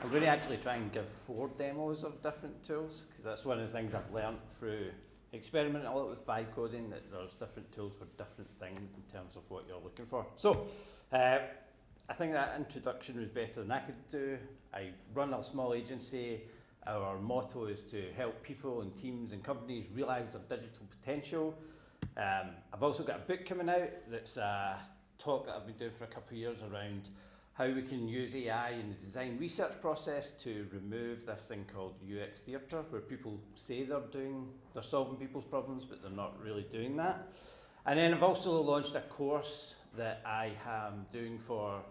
I'm going to actually try and give 4 demos of different tools, because that's one of the things I've learned through experimenting a lot with vibe coding, that there's different tools for different things in terms of what you're looking for. So, I think that introduction was better than I could do. I run a small agency. Our motto is to help people and teams and companies realize their digital potential. I've also got a book coming out that's a talk that I've been doing for a couple of years around how we can use AI in the design research process to remove this thing called UX theatre, where people say they're solving people's problems, but they're not really doing that. And then I've also launched a course that I am doing for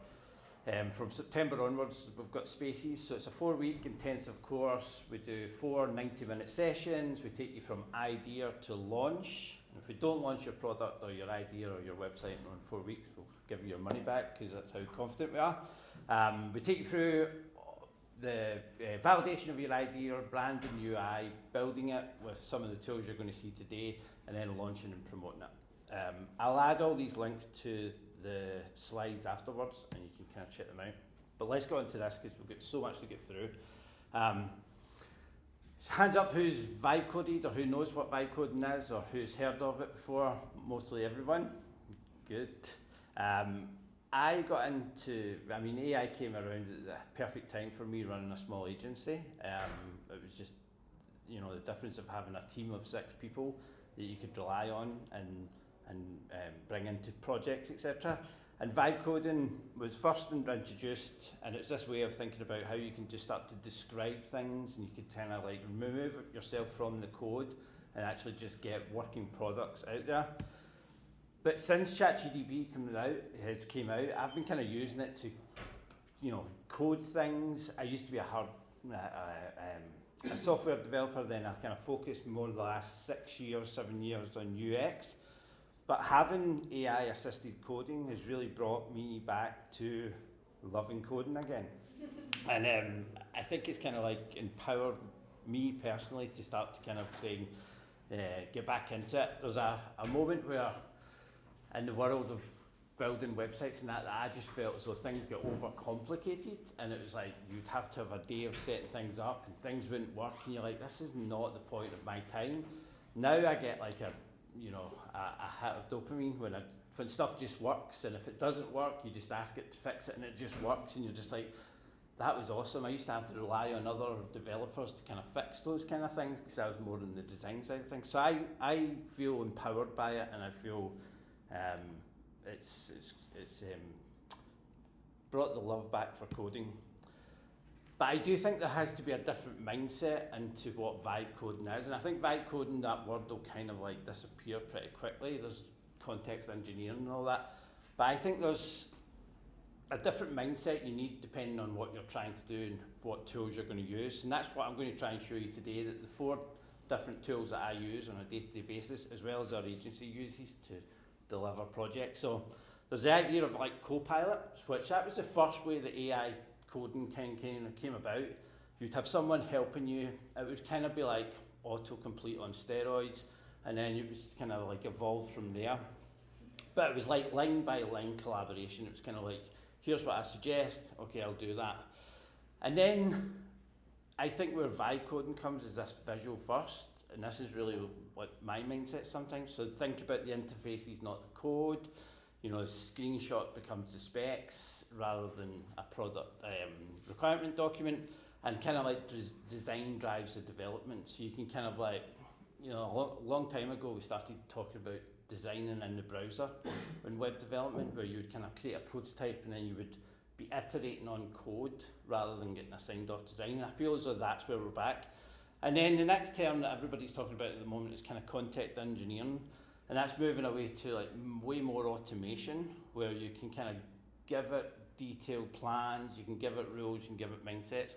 from September onwards. We've got spaces, so it's a 4-week intensive course. We do 4 90-minute sessions. We take you from idea to launch. And if we don't launch your product or your idea or your website in 4 weeks, we'll give you your money back, because that's how confident we are. We take you through the validation of your idea, branding UI, building it with some of the tools you're going to see today, and then launching and promoting it. I'll add all these links to the slides afterwards, and you can kind of check them out. But let's go into this, because we've got so much to get through. Hands up who's vibe coded, or who knows what vibe coding is, or who's heard of it before. Mostly everyone. Good. I got into, AI came around at the perfect time for me running a small agency. It was just, the difference of having a team of 6 people that you could rely on and bring into projects, etc. And vibe coding was first introduced, and it's this way of thinking about how you can just start to describe things, and you could kind of like remove yourself from the code and actually just get working products out there. But since ChatGPT came out, I've been kind of using it to, code things. I used to be a software developer, then I kind of focused more the last 7 years on UX. But having AI assisted coding has really brought me back to loving coding again. And I think it's kind of like empowered me personally to start to kind of saying, get back into it. There's a moment where in the world of building websites and that I just felt as though things get overcomplicated, and it was like you'd have to have a day of setting things up and things wouldn't work, and you're like, this is not the point of my time. Now I get like a hit of dopamine when stuff just works, and if it doesn't work, you just ask it to fix it and it just works, and you're just like, that was awesome. I used to have to rely on other developers to kind of fix those kind of things, because I was more on the design side of things. So I feel empowered by it, and I feel it's brought the love back for coding. But I do think there has to be a different mindset into what vibe coding is, and I think vibe coding, that word will kind of like disappear pretty quickly. There's context engineering and all that, but I think there's a different mindset you need depending on what you're trying to do and what tools you're going to use, and that's what I'm going to try and show you today, that the 4 different tools that I use on a day-to-day basis, as well as our agency uses to deliver projects. So there's the idea of like Copilot, which that was the first way that AI coding kind of came about. You'd have someone helping you. It would kind of be like autocomplete on steroids, and then it was kind of like evolved from there. But it was like line by line collaboration. It was kind of like, here's what I suggest, okay, I'll do that. And then I think where vibe coding comes is this visual first, and this is really what my mindset sometimes. So think about the interfaces, not the code. Screenshot becomes the specs rather than a product requirement document, and kind of like design drives the development. So you can kind of like, a long time ago we started talking about designing in the browser in web development, where you would kind of create a prototype and then you would be iterating on code rather than getting a signed off design. And I feel as though that's where we're back. And then the next term that everybody's talking about at the moment is kind of content engineering. And that's moving away to like way more automation, where you can kind of give it detailed plans, you can give it rules, you can give it mindsets.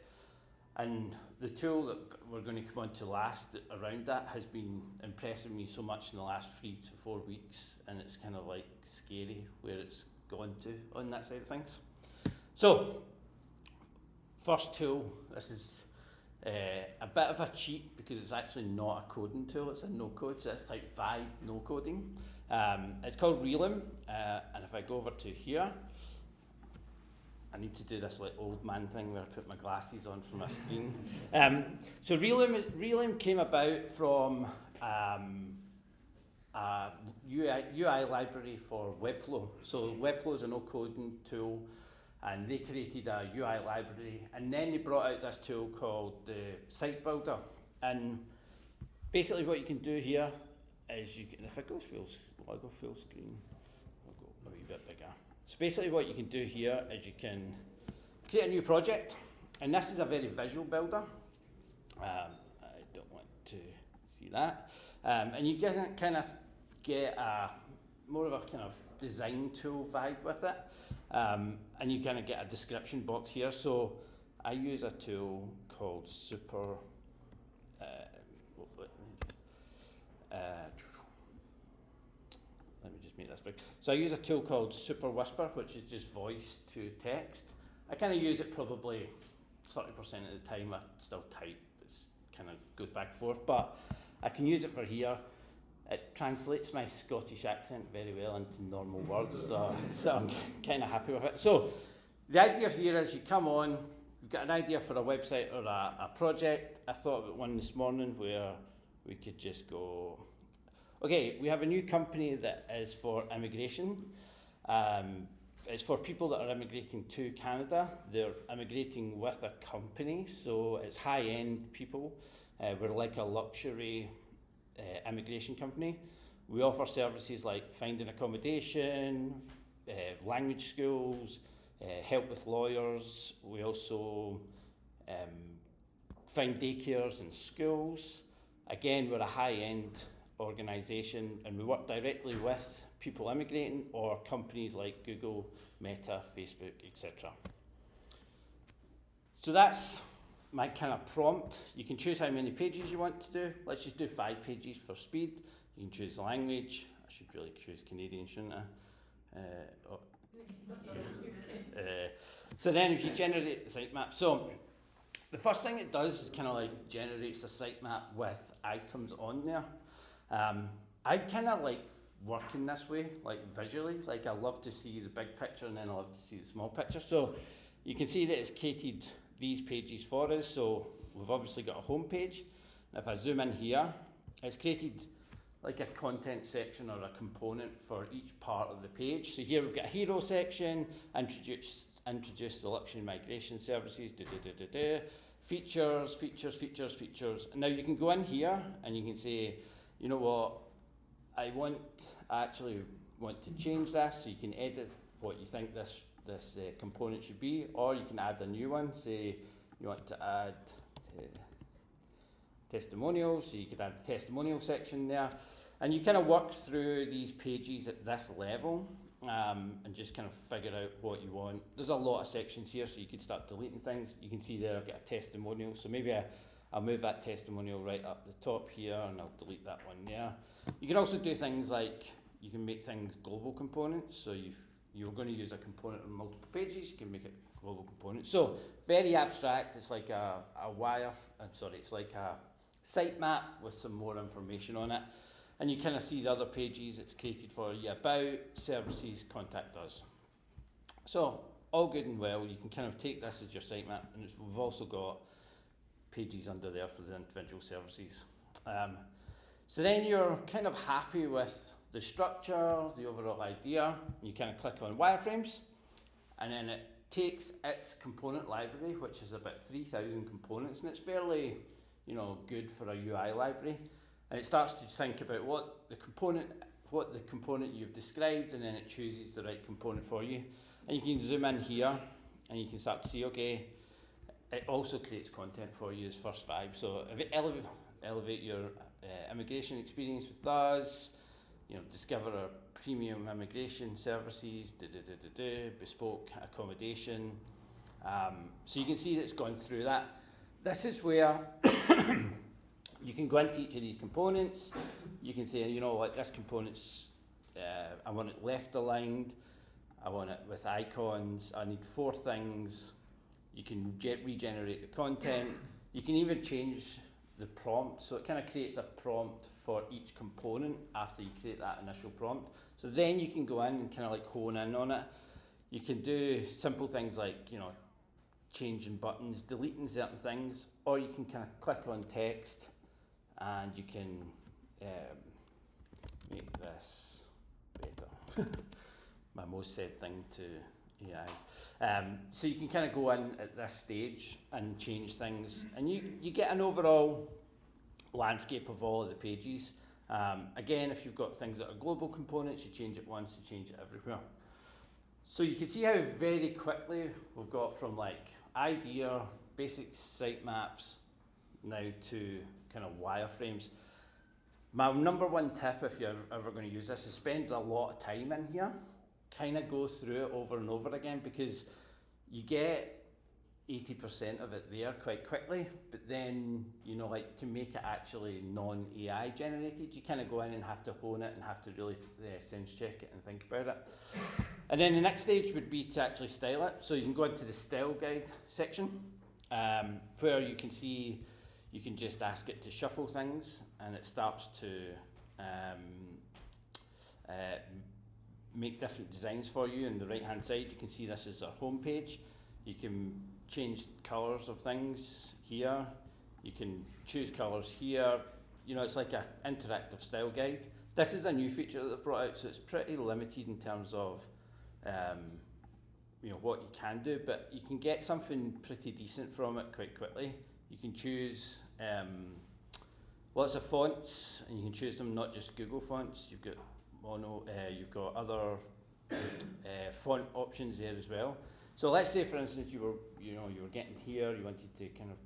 And the tool that we're going to come on to last around that has been impressing me so much in the last 3 to 4 weeks, and it's kind of like scary where it's gone to on that side of things. So, first tool, this is a bit of a cheat because it's actually not a coding tool, it's a no code, so it's type 5 no coding. It's called Realm, and if I go over to here, I need to do this like old man thing where I put my glasses on for my screen. So Relim came about from a UI library for Webflow. So Webflow is a no-coding tool, and they created a UI library, and then they brought out this tool called the Site Builder. And basically what you can do here is you can, if I go full screen, I'll go a wee bit bigger. So basically what you can do here is you can create a new project, and this is a very visual builder. I don't want to see that. And you can kind of get more of a kind of design tool vibe with it. And you kind of get a description box here. So I use a tool called Super, let me just make this big. So I use a tool called Super Whisper, which is just voice to text. I kind of use it probably 30% of the time. I still type, it kind of goes back and forth, but I can use it for here. It translates my Scottish accent very well into normal words, so I'm kind of happy with it. So the idea here is you come on, you've got an idea for a website or a project. I thought about one this morning where we could just go, okay, we have a new company that is for immigration. It's for people that are immigrating to Canada. They're immigrating with a company, so it's high-end people. We're like a luxury immigration company. We offer services like finding accommodation, language schools, help with lawyers. We also find daycares and schools. Again, we're a high-end organisation, and we work directly with people immigrating or companies like Google, Meta, Facebook, etc. So that's my kind of prompt. You can choose how many pages you want to do. Let's just do 5 pages for speed. You can choose the language. I should really choose Canadian, shouldn't I? So then if you generate the sitemap, so the first thing it does is kind of like generates a sitemap with items on there. I kind of like working this way, like visually. Like I love to see the big picture and then I love to see the small picture. So you can see that it's created these pages for us. So we've obviously got a home page. If I zoom in here, it's created like a content section or a component for each part of the page. So here we've got a hero section, introduce the luxury migration services, features. And now you can go in here and you can say, you know what, I actually want to change this, so you can edit what you think this component should be, or you can add a new one. Say you want to add testimonials, so you could add the testimonial section there, and you kind of work through these pages at this level and just kind of figure out what you want. There's a lot of sections here, so you could start deleting things. You can see there I've got a testimonial, so maybe I'll move that testimonial right up the top here and I'll delete that one there. You can also do things like you can make things global components, so you're going to use a component on multiple pages, you can make it global component. So very abstract. It's like it's like a sitemap with some more information on it, and you kind of see the other pages it's created for you: about, services, contact us. So all good and well. You can kind of take this as your sitemap, and we've also got pages under there for the individual services. So then you're kind of happy with the structure, the overall idea. You kind of click on wireframes, and then it takes its component library, which is about 3,000 components, and it's fairly, good for a UI library. And it starts to think about what the component you've described, and then it chooses the right component for you. And you can zoom in here, and you can start to see, okay, it also creates content for you as first 5. So if it elevate your immigration experience with us, discover our premium immigration services, bespoke accommodation. So you can see that it's gone through that. This is where you can go into each of these components. You can say, this component's, I want it left aligned, I want it with icons, I need 4 things. You can regenerate the content. You can even change the prompt, so it kind of creates a prompt for each component after you create that initial prompt. So then you can go in and kind of like hone in on it. You can do simple things like, you know, changing buttons, deleting certain things, or you can kind of click on text and you can make this better. My most said thing to AI. So you can kind of go in at this stage and change things, and you get an overall landscape of all of the pages. Again, if you've got things that are global components, you change it once, you change it everywhere. So you can see how very quickly we've got from like idea, basic sitemaps, now to kind of wireframes. My number one tip, if you're ever going to use this, is spend a lot of time in here. Kind of go through it over and over again, because you get 80% of it there quite quickly, but then, you know, like to make it actually non-AI generated, you kind of go in and have to hone it and have to really sense check it and think about it. And then the next stage would be to actually style it. So you can go into the style guide section, where you can see, you can just ask it to shuffle things, and it starts to make different designs for you. On the right hand side, you can see this is our home page. You can change colours of things here. You can choose colours here. You know, it's like an interactive style guide. This is a new feature that they've brought out, so it's pretty limited in terms of you know, what you can do, but you can get something pretty decent from it quite quickly. You can choose lots of fonts, and you can choose them not just Google fonts. You've got mono. You've got other font options there as well. So let's say, for instance, you were getting here. You wanted to kind of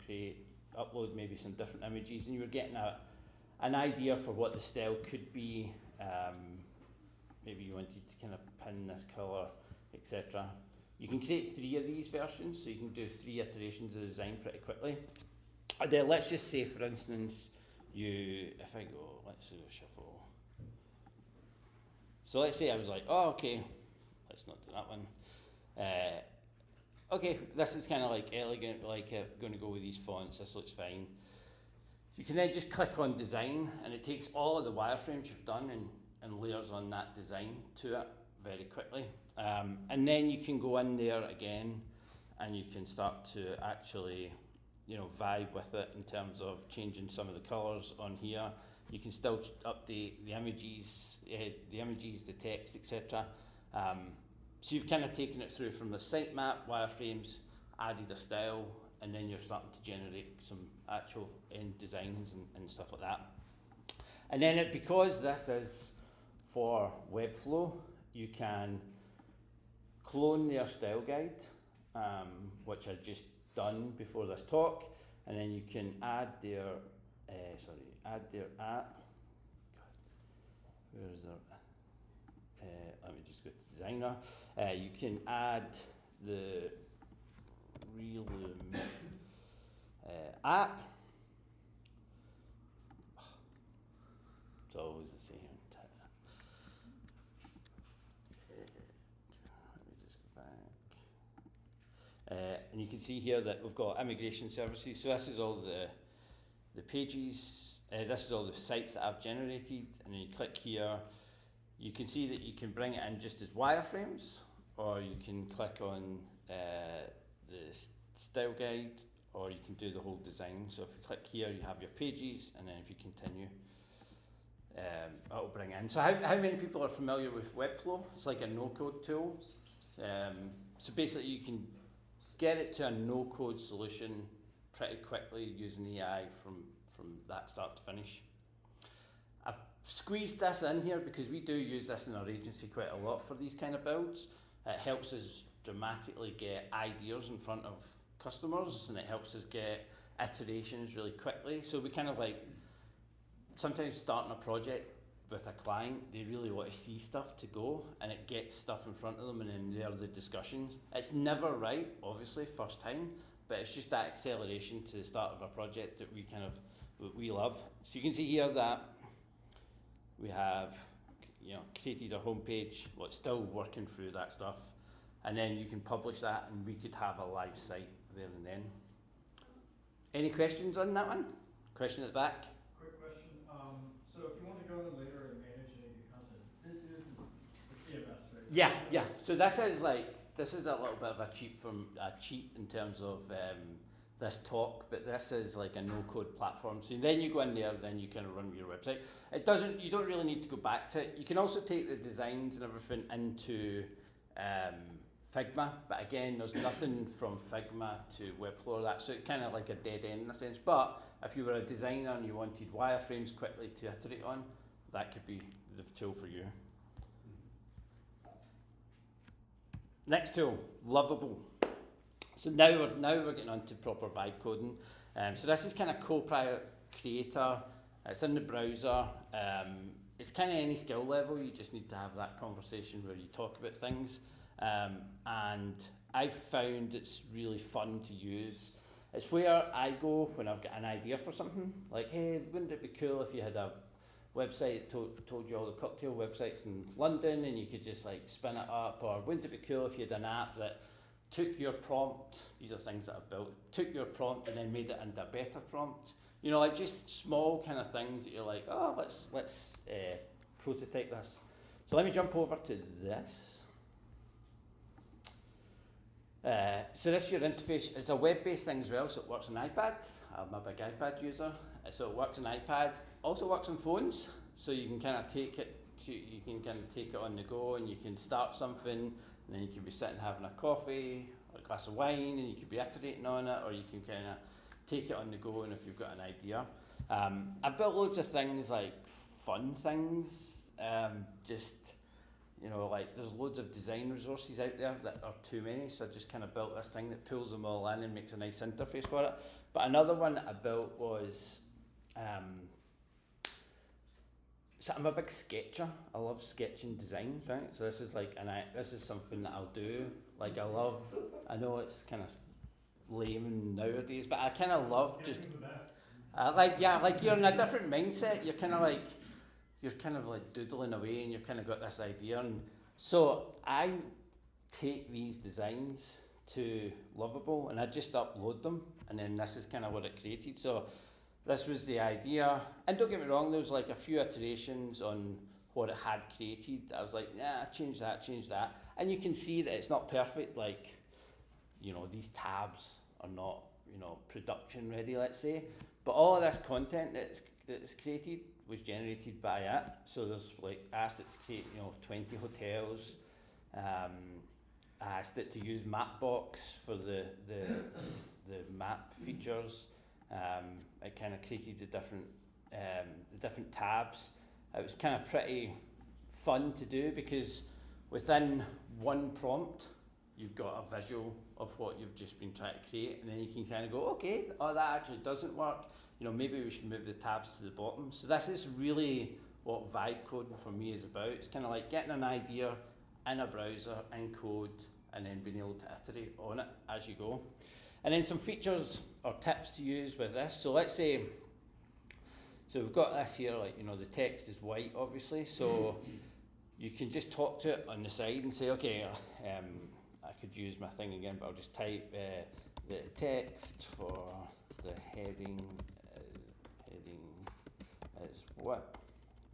upload maybe some different images, and you were getting an idea for what the style could be. Maybe you wanted to kind of pin this colour, etc. You can create 3 of these versions, so you can do 3 iterations of the design pretty quickly. And then let's just say, for instance, if I go, let's do a shuffle. So let's say I was like, oh, okay, let's not do that one. Okay, this is kind of like elegant, like going to go with these fonts, this looks fine. You can then just click on design, and it takes all of the wireframes you've done and layers on that design to it very quickly. And then you can go in there again, and you can start to actually, you know, vibe with it in terms of changing some of the colours on here. You can still update the images, the text, etc. So you've kind of taken it through from the sitemap, wireframes, added a style, and then you're starting to generate some actual end designs and stuff like that. And then because this is for Webflow, you can clone their style guide, which I've just done before this talk, and then you can add their app. God, where is their? Let me just go to designer. You can add the Realum app. It's always the same. Let me just go back. And you can see here that we've got immigration services. So this is all the pages. This is all the sites that I've generated. And then you click here. You can see that you can bring it in just as wireframes, or you can click on the style guide, or you can do the whole design. So if you click here, you have your pages, and then if you continue, it'll bring in. So how many people are familiar with Webflow? It's like a no-code tool. So basically you can get it to a no-code solution pretty quickly using AI from that start to finish. I've squeezed this in here because we do use this in our agency quite a lot for these kind of builds. It helps us dramatically get ideas in front of customers, and it helps us get iterations really quickly. So we kind of like, sometimes starting a project with a client, they really want to see stuff to go, and it gets stuff in front of them, and then there are the discussions. It's never right, obviously, first time, but it's just that acceleration to the start of a project that we love. So you can see here that we have, you know, created a homepage. Well, it's still working through that stuff, and then you can publish that, and we could have a live site there and then. Any questions on that one? Question at the back? Quick question. So if you want to go in later and manage any of your content, this is the CMS, right? Yeah. So this is like this is a little bit of a cheat in terms of this talk, but this is like a no-code platform. So then you go in there, then you kind of run your website. You don't really need to go back to it. You can also take the designs and everything into Figma, but again, there's nothing from Figma to Webflow or that, so it's kind of like a dead end in a sense. But if you were a designer and you wanted wireframes quickly to iterate on, that could be the tool for you. Next tool, Lovable. So now we're getting on to proper vibe coding. So this is kind of Copilot Creator. It's in the browser. It's kind of any skill level. You just need to have that conversation where you talk about things. And I've found it's really fun to use. It's where I go when I've got an idea for something. Like, hey, wouldn't it be cool if you had a website that told you all the cocktail websites in London and you could just like spin it up? Or wouldn't it be cool if you had an app that took your prompt, these are things that I've built, took your prompt and then made it into a better prompt? You know, like just small kind of things that you're like, oh, let's prototype this. So let me jump over to this. So this is your interface. It's a web-based thing as well, so it works on iPads. I'm a big iPad user, so it works on iPads. Also works on phones, so you can kind of take it on the go, and you can start something, and then you can be sitting having a coffee or a glass of wine, and you could be iterating on it, or you can kind of take it on the go, and if you've got an idea. I've built loads of things like fun things, just. You know, like there's loads of design resources out there that are too many, so I just kind of built this thing that pulls them all in and makes a nice interface for it. But another one that I built was, so I'm a big sketcher. I love sketching designs, right? So this is like, this is something that I'll do. Like I know it's kind of lame nowadays, but I kind of love just, like you're in a different mindset. You're kind of like doodling away and you've kind of got this idea. And so I take these designs to Lovable and I just upload them, and then this is kind of what it created. So this was the idea. And don't get me wrong, there was like a few iterations on what it had created. I was like, yeah, change that. And you can see that it's not perfect. Like, you know, these tabs are not, you know, production ready, let's say. But all of this content that's created was generated by it. So there's like, I asked it to create, you know, 20 hotels. I asked it to use Mapbox for the map features. It kind of created the different tabs. It was kind of pretty fun to do because within one prompt, you've got a visual of what you've just been trying to create, and then you can kind of go, okay, oh, that actually doesn't work. You know, maybe we should move the tabs to the bottom. So this is really what vibe coding for me is about. It's kind of like getting an idea in a browser, in code, and then being able to iterate on it as you go. And then some features or tips to use with this. So let's say, so we've got this here, like, you know, the text is white, obviously. So you can just talk to it on the side and say, okay, I could use my thing again, but I'll just type the text for the heading is what?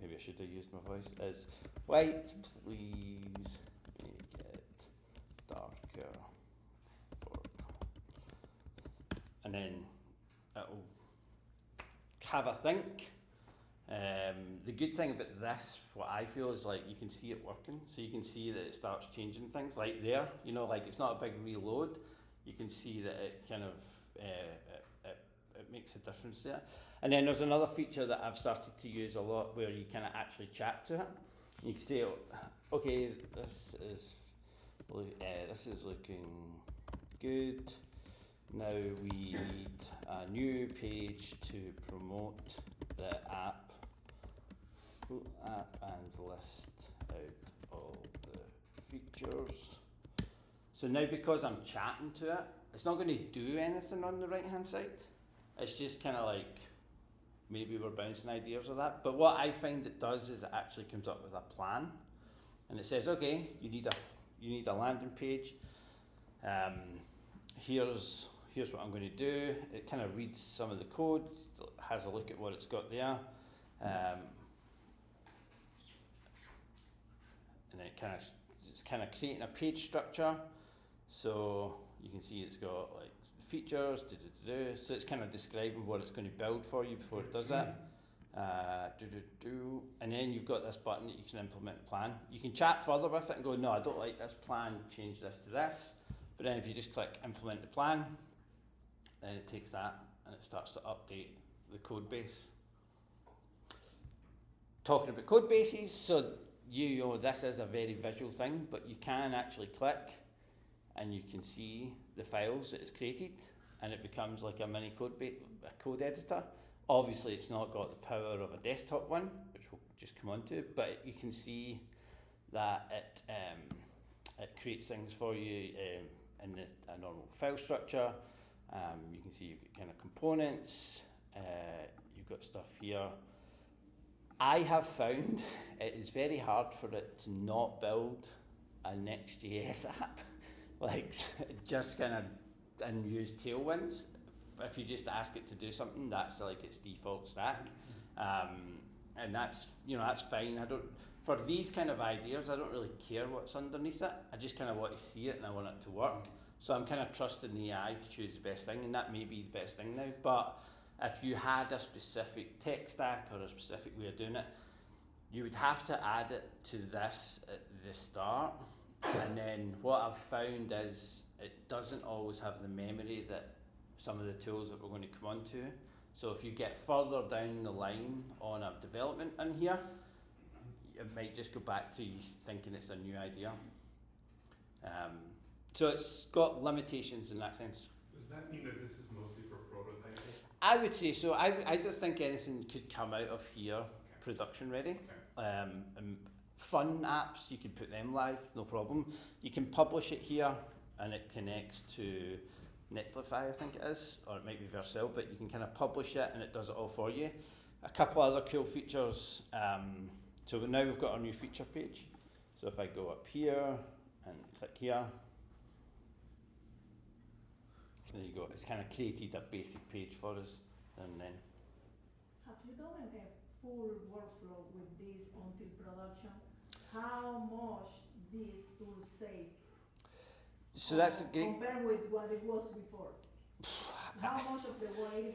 Maybe I should have used my voice. Is white, please make it darker. And then it'll have a think. The good thing about this, what I feel, is like you can see it working. So you can see that it starts changing things. Like there, you know, like it's not a big reload. You can see that it kind of it makes a difference there. And then there's another feature that I've started to use a lot where you kind of actually chat to it. You can say, okay, this is looking good. Now we need a new page to promote the app and list out all the features. So now because I'm chatting to it, it's not going to do anything on the right hand side. It's just kind of like, maybe we're bouncing ideas of that. But what I find it does is it actually comes up with a plan. And it says, okay, you need a landing page. Here's what I'm going to do. It kind of reads some of the code, has a look at what it's got there. And then it's kind of creating a page structure. So you can see it's got like features, so it's kind of describing what it's going to build for you before it does it. And then you've got this button that you can implement a plan. You can chat further with it and go, no, I don't like this plan, change this to this. But then if you just click implement the plan, then it takes that and it starts to update the code base. Talking about code bases, so you know this is a very visual thing, but you can actually click and you can see the files that it's created, and it becomes like a mini code editor. Obviously it's not got the power of a desktop one, which we'll just come on to, but you can see that it creates things for you in a normal file structure. You can see you've got kind of components, you've got stuff here. I have found it is very hard for it to not build a Next.js app, like just kind of and use Tailwinds. If you just ask it to do something, that's like its default stack, and that's that's fine. For these kind of ideas, I don't really care what's underneath it. I just kind of want to see it and I want it to work. So I'm kind of trusting the AI to choose the best thing, and that may be the best thing now. But if you had a specific tech stack or a specific way of doing it, you would have to add it to this at the start. And then what I've found is it doesn't always have the memory that some of the tools that we're going to come on to. So if you get further down the line on a development in here, it might just go back to you thinking it's a new idea. So it's got limitations in that sense. Does that mean that this is mostly for prototyping? I would say so. I don't think anything could come out of here production ready. Fun apps, you could put them live, no problem. You can publish it here and it connects to Netlify, I think it is, or it might be Vercel, but you can kind of publish it and it does it all for you. A couple other cool features. So now we've got our new feature page. So if I go up here and click here, there you go. It's kind of created a basic page for us, and then. Have you done a full workflow with this until production? How much these tools save? So that's a good. Compared with what it was before. How much of the 80%, 70%,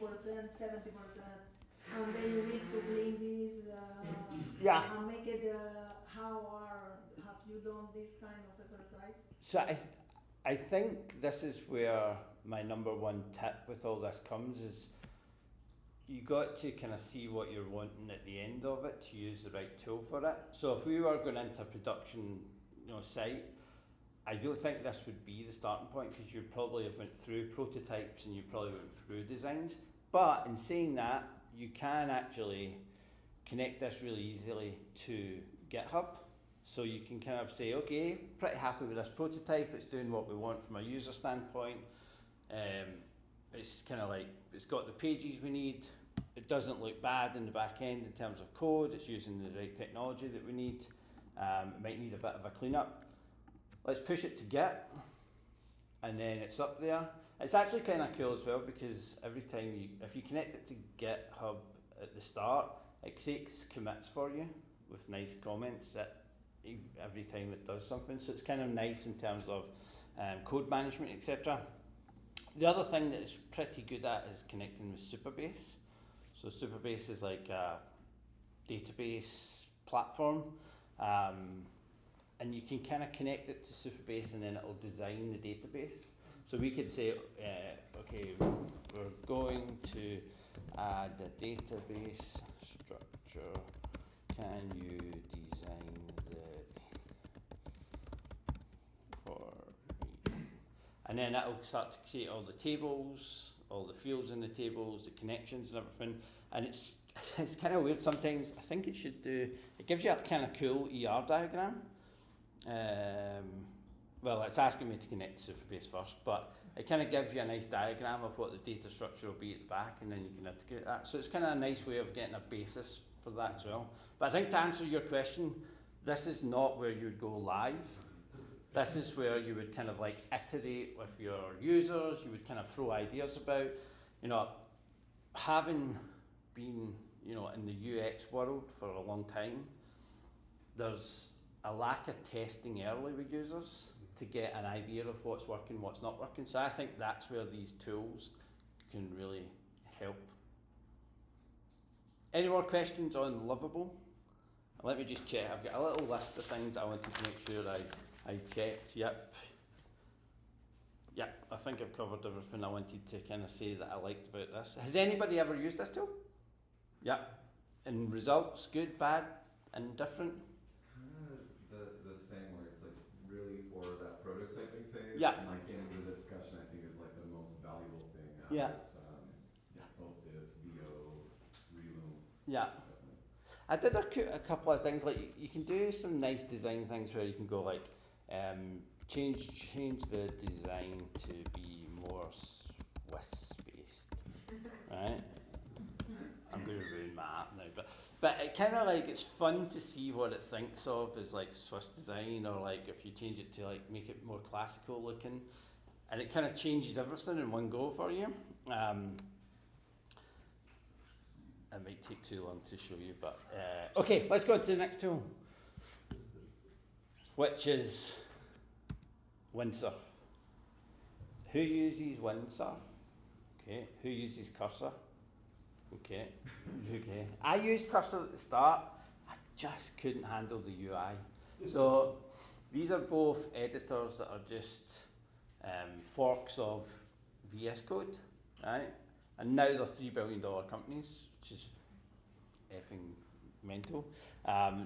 and then you need to clean this and make it. Have you done this kind of exercise? So I think this is where my number one tip with all this comes is you got to kind of see what you're wanting at the end of it to use the right tool for it. So if we were going into a production site, I don't think this would be the starting point because you probably have went through prototypes and you probably went through designs. But in saying that, you can actually connect this really easily to GitHub. So you can kind of say, okay, pretty happy with this prototype, it's doing what we want from a user standpoint. It's kind of like, it's got the pages we need, it doesn't look bad in the back end in terms of code, it's using the right technology that we need. It might need a bit of a cleanup. Let's push it to Git, and then it's up there. It's actually kind of cool as well because every time if you connect it to GitHub at the start, it creates commits for you with nice comments every time it does something. So it's kind of nice in terms of code management, etc. The other thing that it's pretty good at is connecting with Supabase. So Supabase is like a database platform. And you can kind of connect it to Supabase and then it'll design the database. So we could say, okay, we're going to add a database structure. Can you design for me? And then that'll start to create all the tables, all the fields in the tables, the connections and everything. And it's kind of weird sometimes. I think it gives you a kind of cool ER diagram. Well, it's asking me to connect to Supabase first, but it kind of gives you a nice diagram of what the data structure will be at the back, and then you can integrate that. So it's kind of a nice way of getting a basis for that as well. But I think to answer your question, this is not where you would go live. This is where you would kind of like iterate with your users, you would kind of throw ideas about. Having been in the UX world for a long time, there's a lack of testing early with users to get an idea of what's working, what's not working. So I think that's where these tools can really help. Any more questions on Livable? Let me just check. I've got a little list of things I wanted to make sure I checked. Yep, I think I've covered everything I wanted to kind of say that I liked about this. Has anybody ever used this tool? Yep. And results, good, bad, indifferent? The same where it's like really for that prototyping phase. Yeah. And like getting the discussion, I think is like the most valuable thing out Yeah. of both this VO, Reloom. Yeah. Definitely. I did a couple of things, like you can do some nice design things where you can go like, change the design to be more Swiss based, right? I'm going to ruin my app now, but it kind of like, it's fun to see what it thinks of as like Swiss design, or like if you change it to like make it more classical looking, and it kind of changes everything in one go for you. It might take too long to show you, but okay, let's go to the next tool, which is Windsurf. Who uses Windsurf? Okay, who uses Cursor? Okay, okay. I used Cursor at the start. I just couldn't handle the UI. So these are both editors that are just forks of VS Code, right? And now they're $3 billion companies, which is effing mental.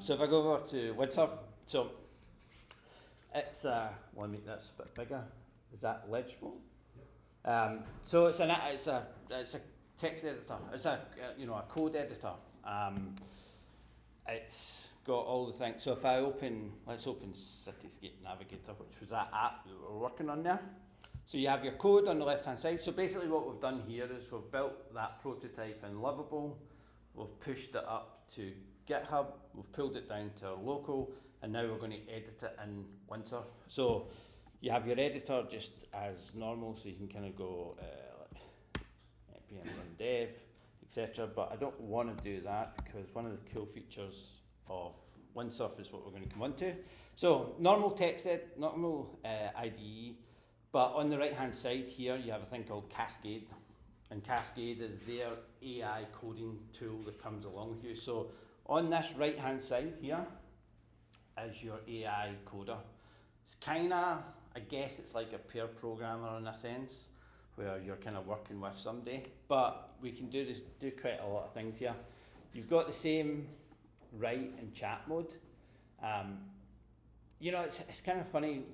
So if I go over to Windsurf, so it's let me make this a bit bigger. Is that legible? So it's a text editor. It's a code editor. It's got all the things. So if I let's open Cityscape Navigator, which was that app that we're working on there. So you have your code on the left hand side. So basically what we've done here is we've built that prototype in Livable, we've pushed it up to GitHub, we've pulled it down to our local, and now we're going to edit it in Windsurf. So you have your editor just as normal, so you can kind of go npm run dev, etc. But I don't want to do that because one of the cool features of Windsurf is what we're going to come on to. So normal text normal IDE, but on the right hand side here you have a thing called Cascade, and Cascade is their AI coding tool that comes along with you. So on this right hand side here is your AI coder. It's kind of, I guess it's like a pair programmer in a sense, where you're kind of working with somebody, but we can do quite a lot of things here. You've got the same write and chat mode. It's kind of funny,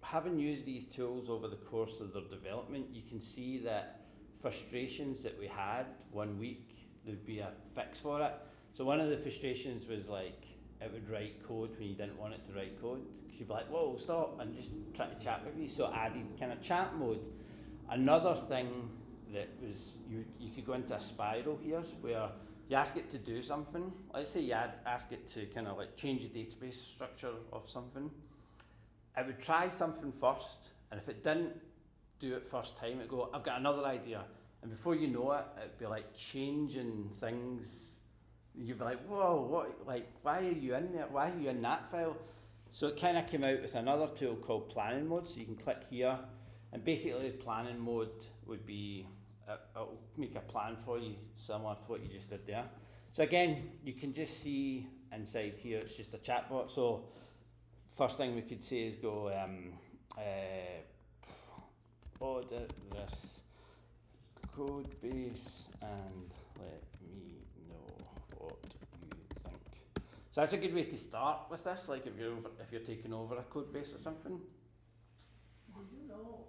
having used these tools over the course of their development, you can see that frustrations that we had 1 week, there'd be a fix for it. So one of the frustrations was like, it would write code when you didn't want it to write code, because you'd be like, whoa, stop, and just try to chat with you. So added kind of chat mode. Another thing that was, you could go into a spiral here, where you ask it to do something. Let's say you ask it to kind of like change the database structure of something. It would try something first, and if it didn't do it first time, it'd go, I've got another idea. And before you know it, it'd be like changing things. You'd be like, whoa, why are you in there? Why are you in that file? So it kind of came out with another tool called planning mode. So you can click here, and basically planning mode would be, it'll make a plan for you, similar to what you just did there. So again, you can just see inside here, it's just a chatbot. So first thing we could say is go, audit this code base and let me know what you think. So that's a good way to start with this, like if you're taking over a code base or something. Do you know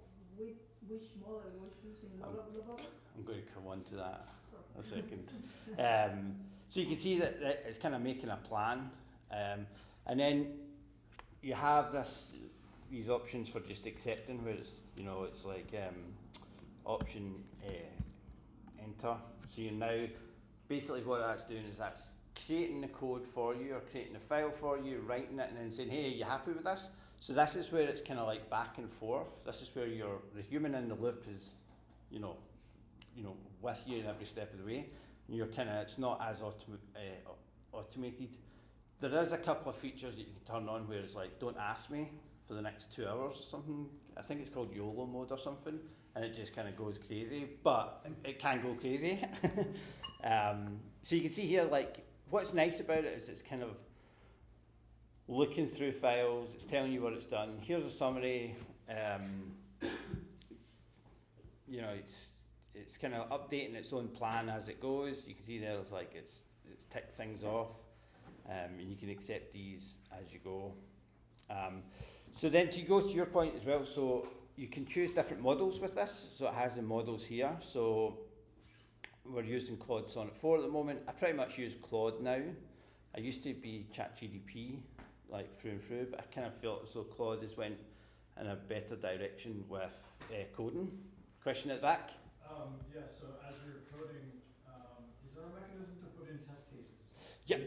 which model was using Livable? I'm going to come on to that a Sorry. second. So you can see that it's kind of making a plan, and then you have these options for just accepting, where it's like option enter. So you now, basically what that's doing is that's creating the code for you, or creating the file for you, writing it, and then saying, hey, are you happy with this? So this is where it's kind of like back and forth. This is where the human in the loop is, with you in every step of the way. It's not as automated. There is a couple of features that you can turn on where it's like, don't ask me for the next 2 hours or something. I think it's called YOLO mode or something, and it just kind of goes crazy, but it can go crazy. So you can see here, like, what's nice about it is it's kind of looking through files, it's telling you what it's done. Here's a summary. You know, it's kind of updating its own plan as it goes. You can see there it's like it's ticked things off, and you can accept these as you go. So then to go to your point as well, so you can choose different models with this. So it has the models here. So we're using Claude Sonnet 4 at the moment. I pretty much use Claude now. I used to be ChatGPT, like through and through, but I kind of felt as though Claude has went in a better direction with coding. Question at the back? Yeah, so as you're coding, is there a mechanism to put in test cases? Yep.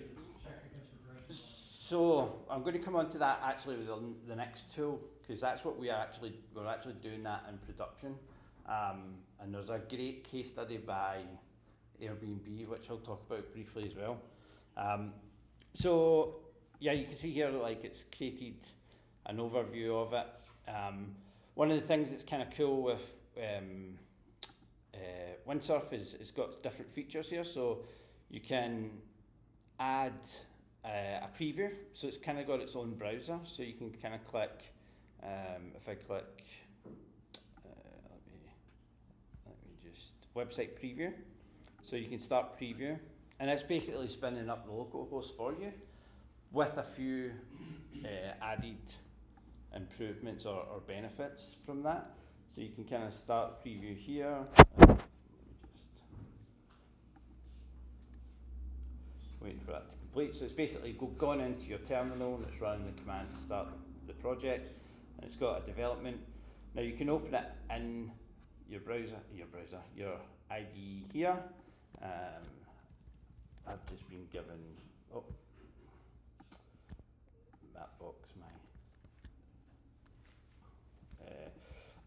Check against regression? So I'm going to come on to that actually with the next tool, because that's what we're actually doing that in production. And there's a great case study by Airbnb, which I'll talk about briefly as well. So yeah, you can see here like it's created an overview of it. One of the things that's kind of cool with Windsurf is it's got different features here. So you can add a preview. So it's kind of got its own browser. So you can kind of click, if I click, let me just, website preview. So you can start preview. And it's basically spinning up the local host for you with a few added improvements or benefits from that. So you can kind of start preview here. Let me just waiting for that to complete. So it's basically gone into your terminal and it's running the command to start the project, and it's got a development. Now you can open it in your browser, your IDE here. I've just been given that box,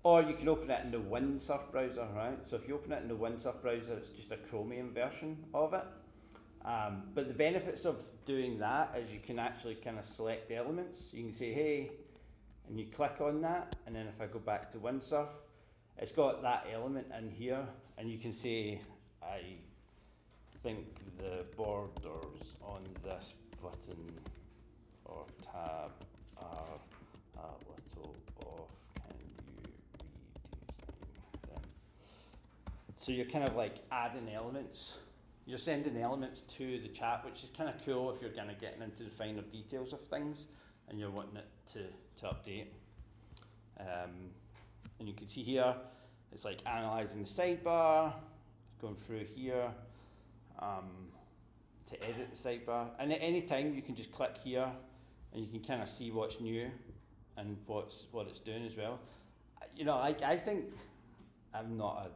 or you can open it in the Windsurf browser, right? So if you open it in the Windsurf browser, it's just a Chromium version of it. But the benefits of doing that is you can actually kind of select elements. You can say, hey, and you click on that, and then if I go back to Windsurf, it's got that element in here, and you can say, I think the borders on this button or tab are a little off. Can you redesign them? So you're kind of like adding elements. You're sending elements to the chat, which is kind of cool if you're kind of getting into the finer details of things and you're wanting it to update. And you can see here, it's like analysing the sidebar, going through here to edit the sidebar. And at any time you can just click here and you can kind of see what's new and what it's doing as well. You know, I think I'm not a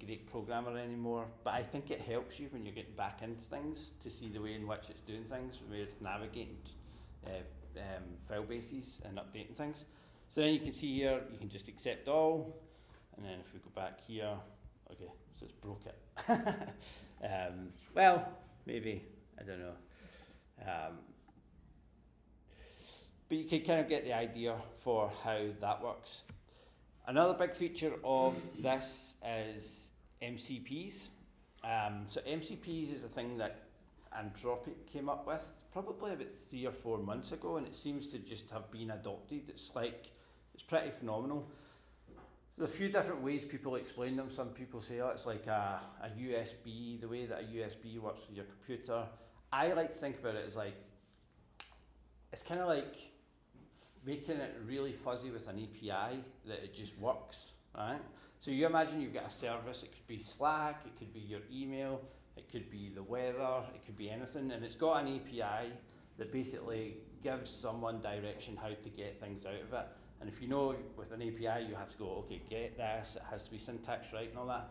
great programmer anymore, but I think it helps you when you're getting back into things to see the way in which it's doing things, where it's navigating file bases and updating things. So then you can see here, you can just accept all, and then if we go back here, okay, so it's broke it. Well, maybe, I don't know. But you can kind of get the idea for how that works. Another big feature of this is MCPs. So MCPs is a thing that Anthropic came up with probably about 3 or 4 months ago, and it seems to just have been adopted. It's pretty phenomenal. So there's a few different ways people explain them. Some people say, oh, it's like a USB, the way that a USB works with your computer. I like to think about it as like, it's kind of like making it really fuzzy with an API that it just works, right? So you imagine you've got a service, it could be Slack, it could be your email, it could be the weather, it could be anything, and it's got an API that basically gives someone direction how to get things out of it. And if you know with an API you have to go, okay, get this, it has to be syntax right and all that.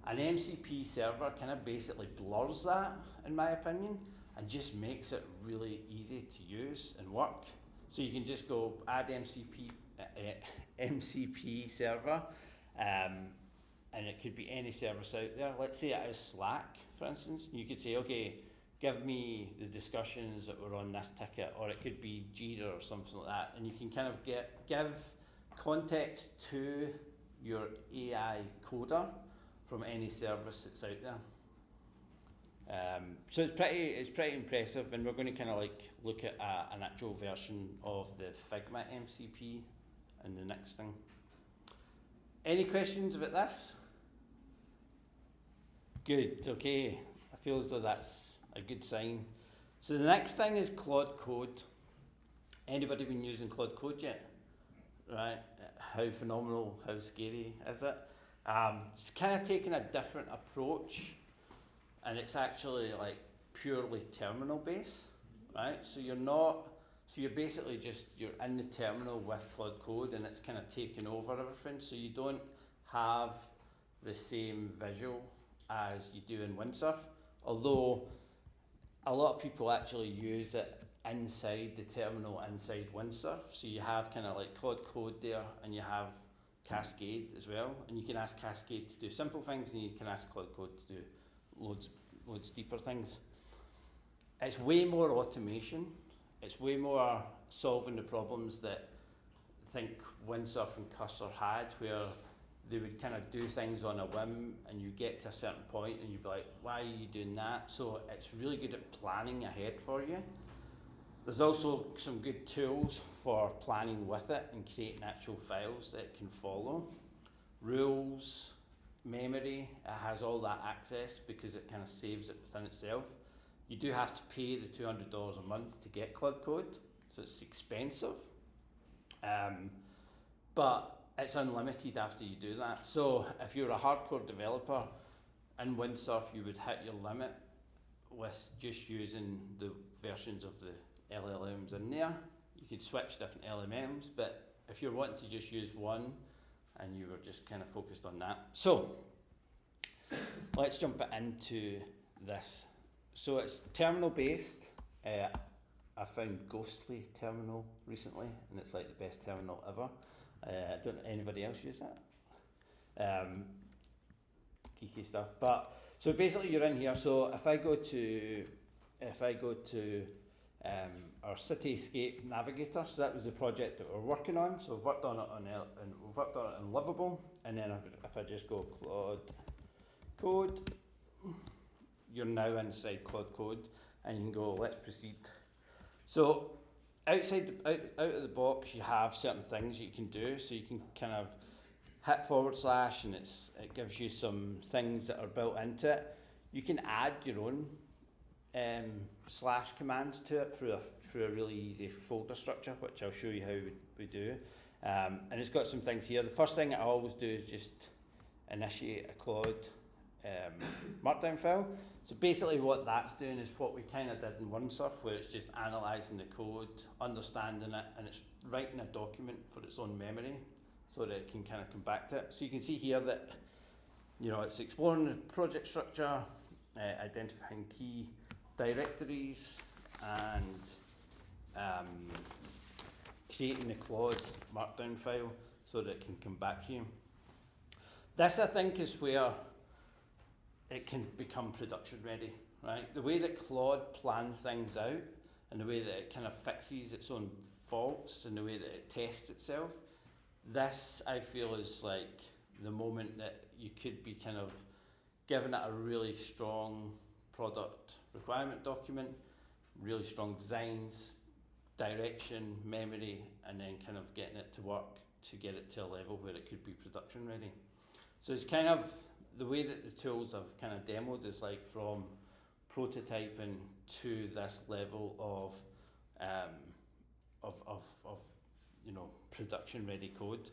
An MCP server kind of basically blurs that, in my opinion, and just makes it really easy to use and work. So you can just go add MCP server, and it could be any service out there. Let's say it is Slack, for instance. You could say, okay, give me the discussions that were on this ticket, or it could be Jira or something like that, and you can kind of give context to your AI coder from any service that's out there. So it's pretty impressive, and we're going to kind of like look at an actual version of the Figma MCP in the next thing. Any questions about this? Good, okay. I feel as though that's a good sign. So the next thing is Claude Code. Anybody been using Claude Code yet? Right, how phenomenal, how scary is it? It's kind of taking a different approach, and it's actually like purely terminal based, right? So you're basically you're in the terminal with Claude Code, and it's kind of taking over everything. So you don't have the same visual as you do in Windsurf, although a lot of people actually use it inside the terminal, inside Windsurf. So you have kind of like Claude Code there, and you have Cascade as well, and you can ask Cascade to do simple things, and you can ask Claude Code to do loads deeper things. It's way more automation. It's way more solving the problems that I think Windsurf and Cursor had, where they would kind of do things on a whim, and you get to a certain point and you'd be like, why are you doing that? So it's really good at planning ahead for you. There's also some good tools for planning with it and creating actual files that it can follow. Rules, memory, it has all that access because it kind of saves it within itself. You do have to pay the $200 a month to get Claude Code, so it's expensive. But it's unlimited after you do that. So if you're a hardcore developer in Windsurf, you would hit your limit with just using the versions of the LLMs in there. You could switch different LLMs, but if you're wanting to just use one and you were just kind of focused on that. So let's jump into this. So it's terminal based. I found Ghostly Terminal recently, and it's like the best terminal ever. Don't anybody else use that? Geeky stuff. But so basically you're in here. So if I go to our Cityscape Navigator, so that was the project that we're working on. So we've worked on it in Livable, and then if I just go Claude Code, you're now inside Claude Code, and you can go, let's proceed. So out of the box, you have certain things you can do. So you can kind of hit / and it gives you some things that are built into it. You can add your own / commands to it through a really easy folder structure, which I'll show you how we do. And it's got some things here. The first thing I always do is just initiate a Claude markdown file. So basically what that's doing is what we kind of did in Windsurf, where it's just analysing the code, understanding it, and it's writing a document for its own memory so that it can kind of come back to it. So you can see here that, you know, it's exploring the project structure, identifying key directories, and creating the Claude markdown file so that it can come back here. This, I think, is where it can become production ready, right? The way that Claude plans things out, and the way that it kind of fixes its own faults, and the way that it tests itself, this, I feel, is like the moment that you could be kind of giving it a really strong product requirement document, really strong designs, direction, memory, and then kind of getting it to work to get it to a level where it could be production ready. So it's kind of the way that the tools I've kind of demoed is like from prototyping to this level of you know, production ready code.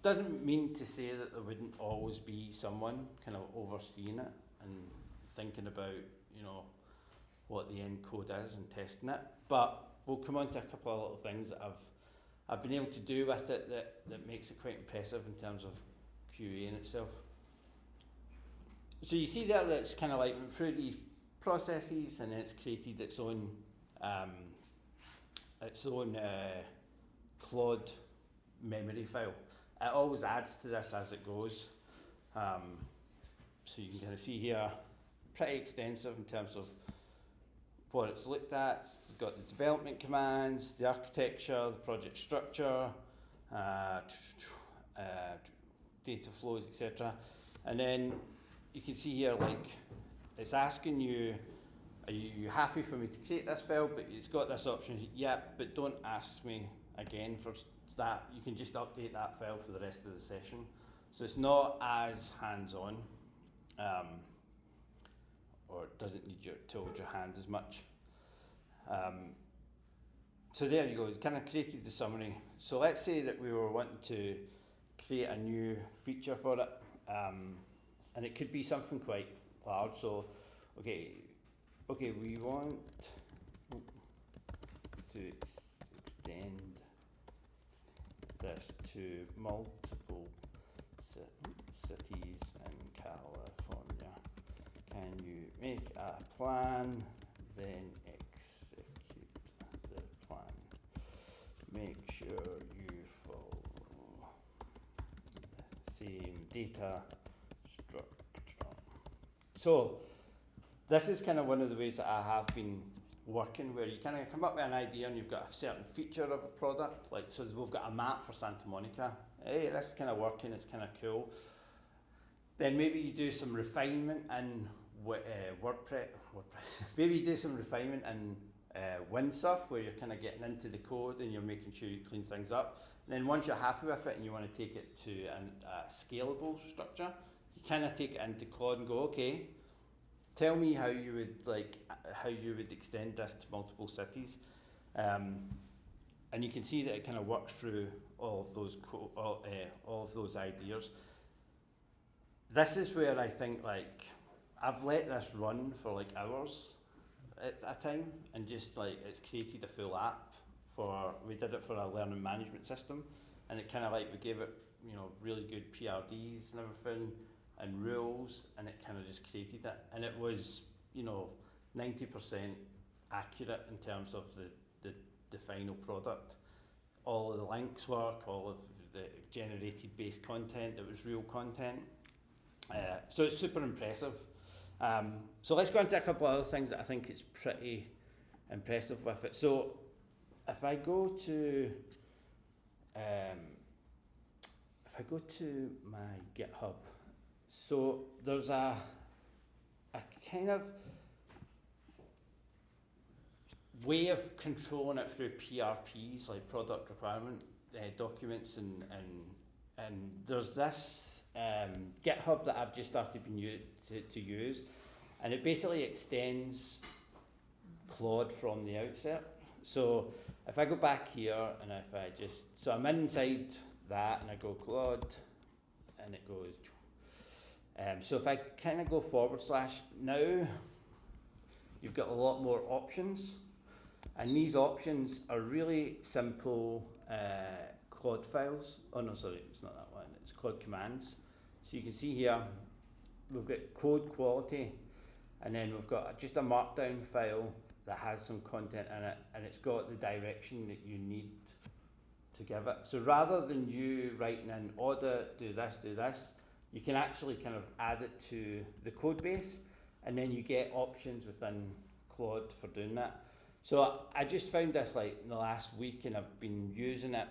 Doesn't mean to say that there wouldn't always be someone kind of overseeing it and thinking about, you know, what the end code is and testing it. But we'll come on to a couple of little things that I've been able to do with it that makes it quite impressive in terms of QA in itself. So you see there that it's kind of like went through these processes, and it's created its own Claude memory file. It always adds to this as it goes. So you can kind of see here, pretty extensive in terms of what it's looked at. It's got the development commands, the architecture, the project structure, data flows, etc. And then you can see here, like, it's asking you, are you happy for me to create this file? But it's got this option, yeah, but don't ask me again for that. You can just update that file for the rest of the session. So it's not as hands-on, or it doesn't need you to hold your hand as much. So there you go, it kind of created the summary. So let's say that we were wanting to create a new feature for it, and it could be something quite large. So, okay, we want to extend this to multiple cities in California. Can you make a plan, then execute the plan? Make sure you follow the same data structure. So this is kind of one of the ways that I have been working, where you kind of come up with an idea and you've got a certain feature of a product. Like, so we've got a map for Santa Monica. Hey, this is kind of working, it's kind of cool. Then maybe you do some refinement in WordPress. Maybe you do some refinement in Windsurf, where you're kind of getting into the code and you're making sure you clean things up. And then once you're happy with it and you want to take it to a scalable structure, you kind of take it into Claude and go, okay, tell me how you would extend this to multiple cities. And you can see that it kind of works through all of those ideas. This is where I think, like, I've let this run for like hours at a time, and just like it's created a full app we did it for a learning management system, and it kind of like, we gave it, you know, really good PRDs and everything and rules, and it kind of just created it, and it was, you know, 90% accurate in terms of the final product. All of the links work, all of the generated base content, it was real content. So it's super impressive. So let's go into a couple of other things that I think it's pretty impressive with it. So if I go to my GitHub, so there's a kind of way of controlling it through PRPs, like product requirement documents, and there's this GitHub that I've just started to use, and it basically extends Claude from the outset. So if I go back here, and if I so I'm inside that, and I go Claude, and it goes, so if I kind of go / now, you've got a lot more options, and these options are really simple Claude files. Oh no, sorry, it's not that one, it's Claude commands. So you can see here, we've got code quality, and then we've got just a markdown file that has some content in it, and it's got the direction that you need to give it. So rather than you writing in audit, do this, you can actually kind of add it to the code base, and then you get options within Claude for doing that. So I just found this like in the last week, and I've been using it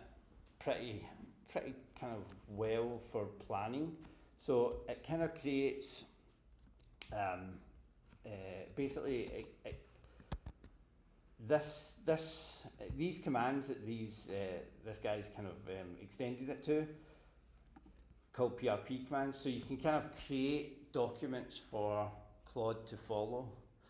pretty kind of well for planning. So it kind of creates basically these commands that this guy's kind of extended it to, called PRP commands. So you can kind of create documents for Claude to follow.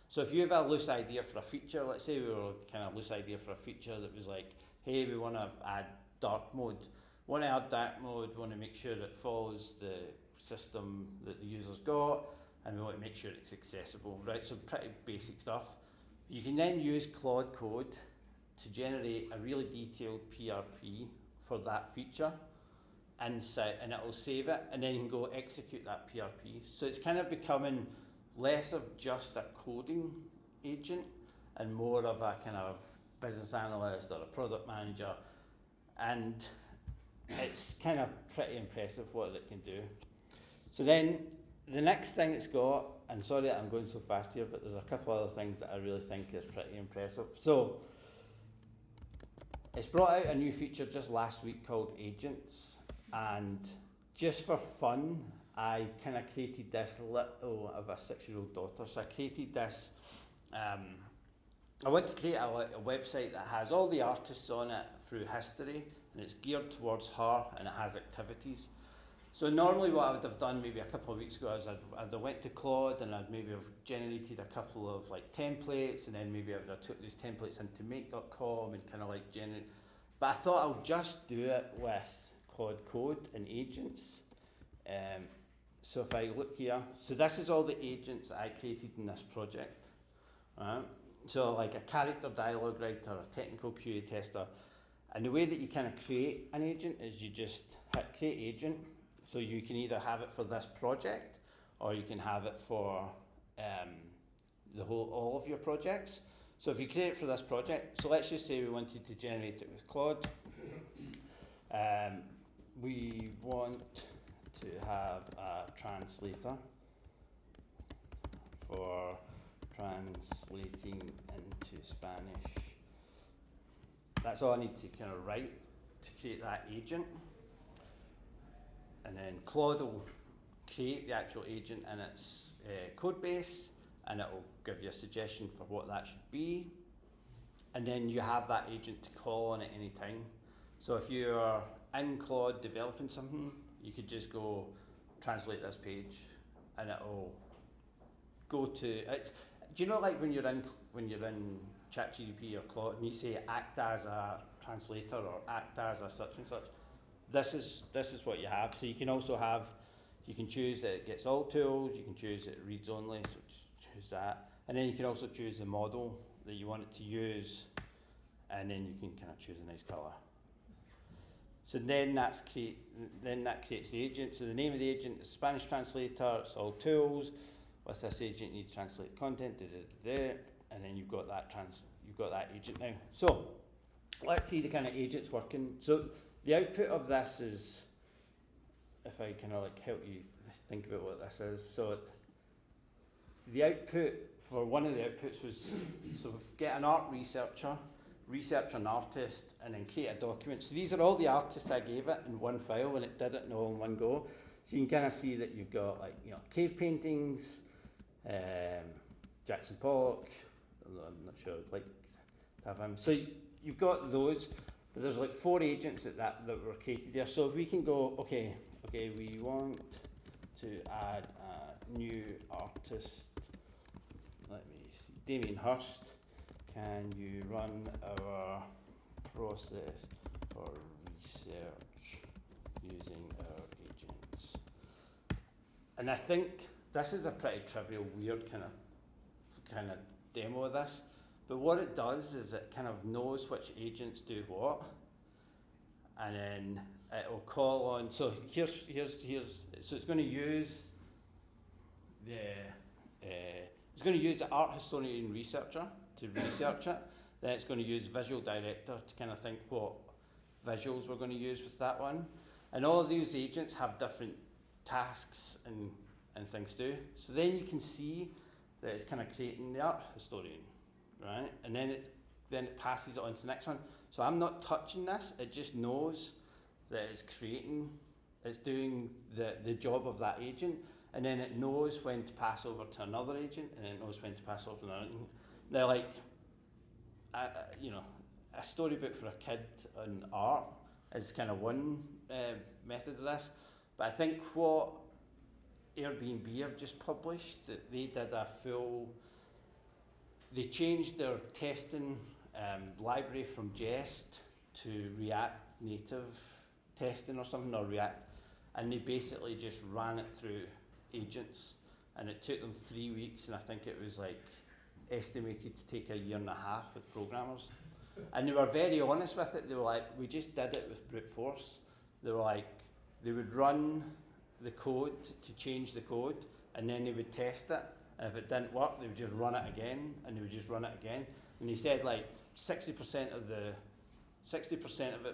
So if you have a loose idea for a feature, let's say we were kind of loose idea for a feature that was like, hey, we want to add dark mode. Want to add dark mode, want to make sure it follows the system that the user's got, and we want to make sure it's accessible, right? So pretty basic stuff. You can then use Claude Code to generate a really detailed PRP for that feature, and it will save it, and then you can go execute that PRP. So it's kind of becoming less of just a coding agent and more of a kind of business analyst or a product manager, and it's kind of pretty impressive what it can do. So then the next thing it's got, and sorry that I'm going so fast here, but there's a couple other things that I really think is pretty impressive. So, it's brought out a new feature just last week called Agents, and just for fun, I kind of created this little of a 6-year-old daughter. So I created this. I want to create a website that has all the artists on it through history, and it's geared towards her, and it has activities. So normally what I would have done maybe a couple of weeks ago is I'd have went to Claude and I'd maybe have generated a couple of like templates, and then maybe I would have took these templates into make.com and kind of like generate. But I thought I'll just do it with Claude Code and agents. So if I look here, so this is all the agents that I created in this project. Right? So like a character dialogue writer, a technical QA tester. And the way that you kind of create an agent is you just hit create agent. So you can either have it for this project, or you can have it for all of your projects. So if you create it for this project, so let's just say we wanted to generate it with Claude. We want to have a translator for translating into Spanish. That's all I need to kind of write to create that agent. And then Claude will create the actual agent in its code base, and it will give you a suggestion for what that should be. And then you have that agent to call on at any time. So if you're in Claude developing something, you could just go translate this page, and it'll go to it's. Do you know, like when you're in ChatGPT or Claude and you say act as a translator or act as a such and such? This is what you have. So you can also have, you can choose that it gets all tools, you can choose that it reads only, so just choose that. And then you can also choose the model that you want it to use, and then you can kind of choose a nice colour. So then that creates the agent. So the name of the agent is Spanish translator, it's all tools. With this agent you need to translate content, and then you've got that agent now. So let's see the kind of agents working. So the output of this is, if I kind of like help you think about what this is. So the output for one of the outputs was so get an art researcher, research an artist, and then create a document. So these are all the artists I gave it in one file, and it did it all in one go. So you can kind of see that you've got like, you know, cave paintings, Jackson Pollock. I'm not sure I'd like to have him. So you've got those, but there's like 4 agents that were created there. So if we can go, okay, we want to add a new artist. Let me see, Damien Hirst. Can you run our process for research using our agents? And I think this is a pretty trivial, weird kind of demo of this. But what it does is it kind of knows which agents do what, and then it will call on. So here's so it's going to use the art historian researcher to research it. Then it's going to use visual director to kind of think what visuals we're going to use with that one. And all of these agents have different tasks and things to do. So then you can see that it's kind of creating the art historian, right? And then it passes it on to the next one. So I'm not touching this, it just knows that it's doing the job of that agent, and then it knows when to pass over to another agent, and then it knows when to pass over to another agent. Now, like, a storybook for a kid on art is kind of one method of this, but I think what Airbnb have just published, that they did they changed their testing library from Jest to React Native testing or something, or React, and they basically just ran it through agents, and it took them 3 weeks, and I think it was like estimated to take 1.5 years with programmers. And they were very honest with it. They were like, we just did it with brute force. They were like, they would run the code to change the code, and then they would test it, and if it didn't work they would just run it again, and they would just run it again. And he said like 60% of it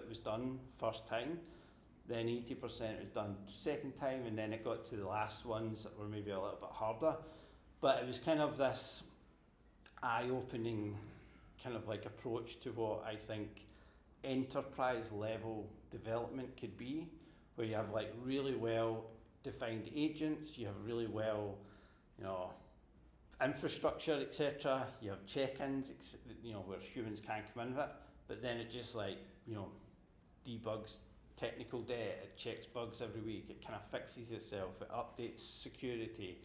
was done first time, then 80% was done second time, and then it got to the last ones that were maybe a little bit harder. But it was kind of this eye-opening kind of like approach to what I think enterprise level development could be, where you have like really well defined agents, you have really well, infrastructure, etc. You have check-ins, where humans can't come in with it, but then it just like, debugs technical debt, it checks bugs every week, it kind of fixes itself, it updates security,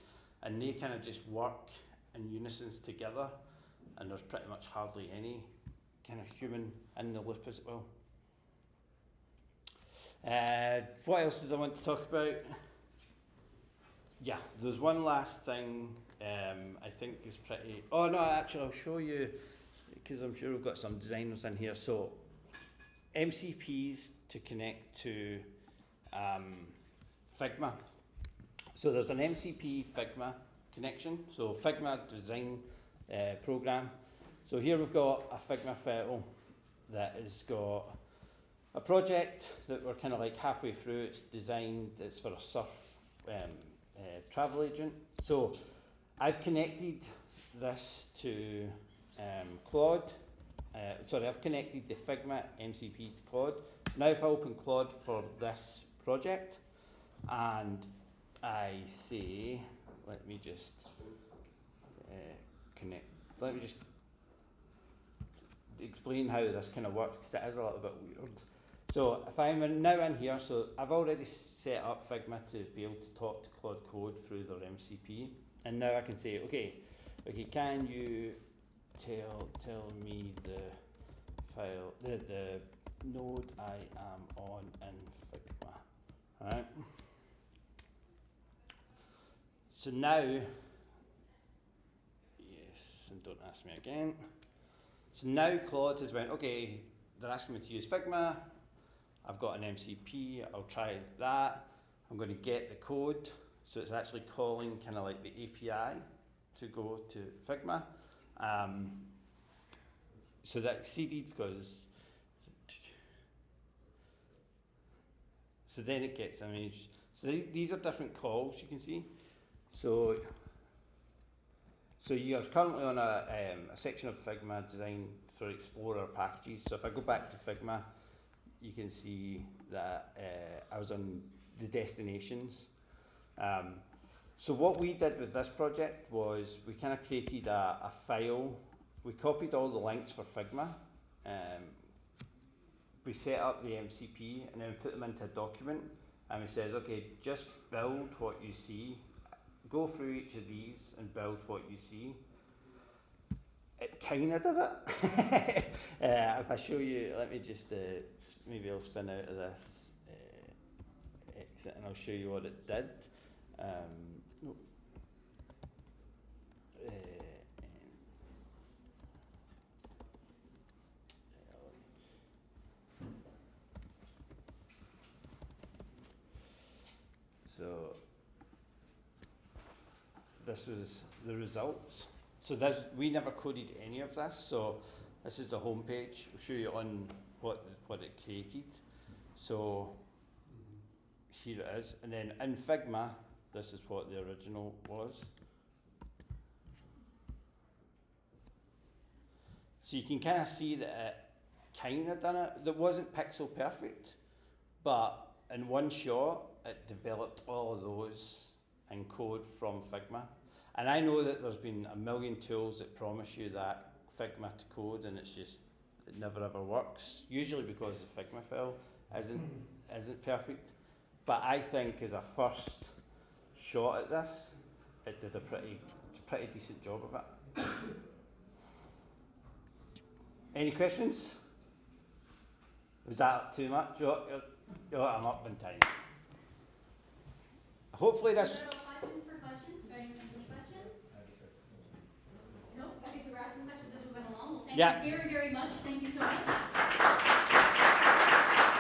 and they kind of just work in unison together, and there's pretty much hardly any kind of human in the loop as well. What else did I want to talk about? Yeah, there's one last thing I think is pretty... Oh no, actually I'll show you, because I'm sure we've got some designers in here. So MCPs to connect to Figma. So there's an MCP Figma connection, so Figma design program. So here we've got a Figma file that has got a project that we're kind of like halfway through. It's designed, it's for a surf travel agent. So I've connected this to Claude. I've connected the Figma MCP to Claude. So now if I open Claude for this project and I say, let me just connect, let me just explain how this kind of works, because it is a little bit weird. So if I'm now in here, so I've already set up Figma to be able to talk to Claude Code through their MCP, and now I can say, okay, can you tell me the file, the node I am on in Figma, alright? So now, yes, and don't ask me again. So now Claude has went, okay, they're asking me to use Figma, I've got an MCP, I'll try that, I'm going to get the code, so it's actually calling kind of like the API to go to Figma. So that seeded because, so then it gets image. So these are different calls you can see. So you're currently on a section of Figma designed for Explorer packages. So if I go back to Figma, you can see that I was on the destinations. So what we did with this project was we kind of created a file. We copied all the links for Figma. We set up the MCP and then we put them into a document, and we said, okay, just build what you see. Go through each of these and build what you see. It kind of did it. If I show you, let me just, maybe I'll spin out of this exit and I'll show you what it did. No. So this was the results. So this, we never coded any of this. So this is the home page. I'll show you on what it created. So here it is. And then in Figma, this is what the original was. So you can kind of see that it kind of done it. That wasn't pixel perfect, but in one shot, it developed all of those in code from Figma. And I know that there's been a million tools that promise you that Figma to code, and it's just, it never ever works. Usually because the Figma file isn't perfect. But I think as a first shot at this, it did a pretty decent job of it. Any questions? Was that too much? I'm up in time. Hopefully this... We've got about 5 minutes for questions. If anyone has any questions? No? I think we were asking questions as we went along. Well, thank you very, very much. Thank you so much.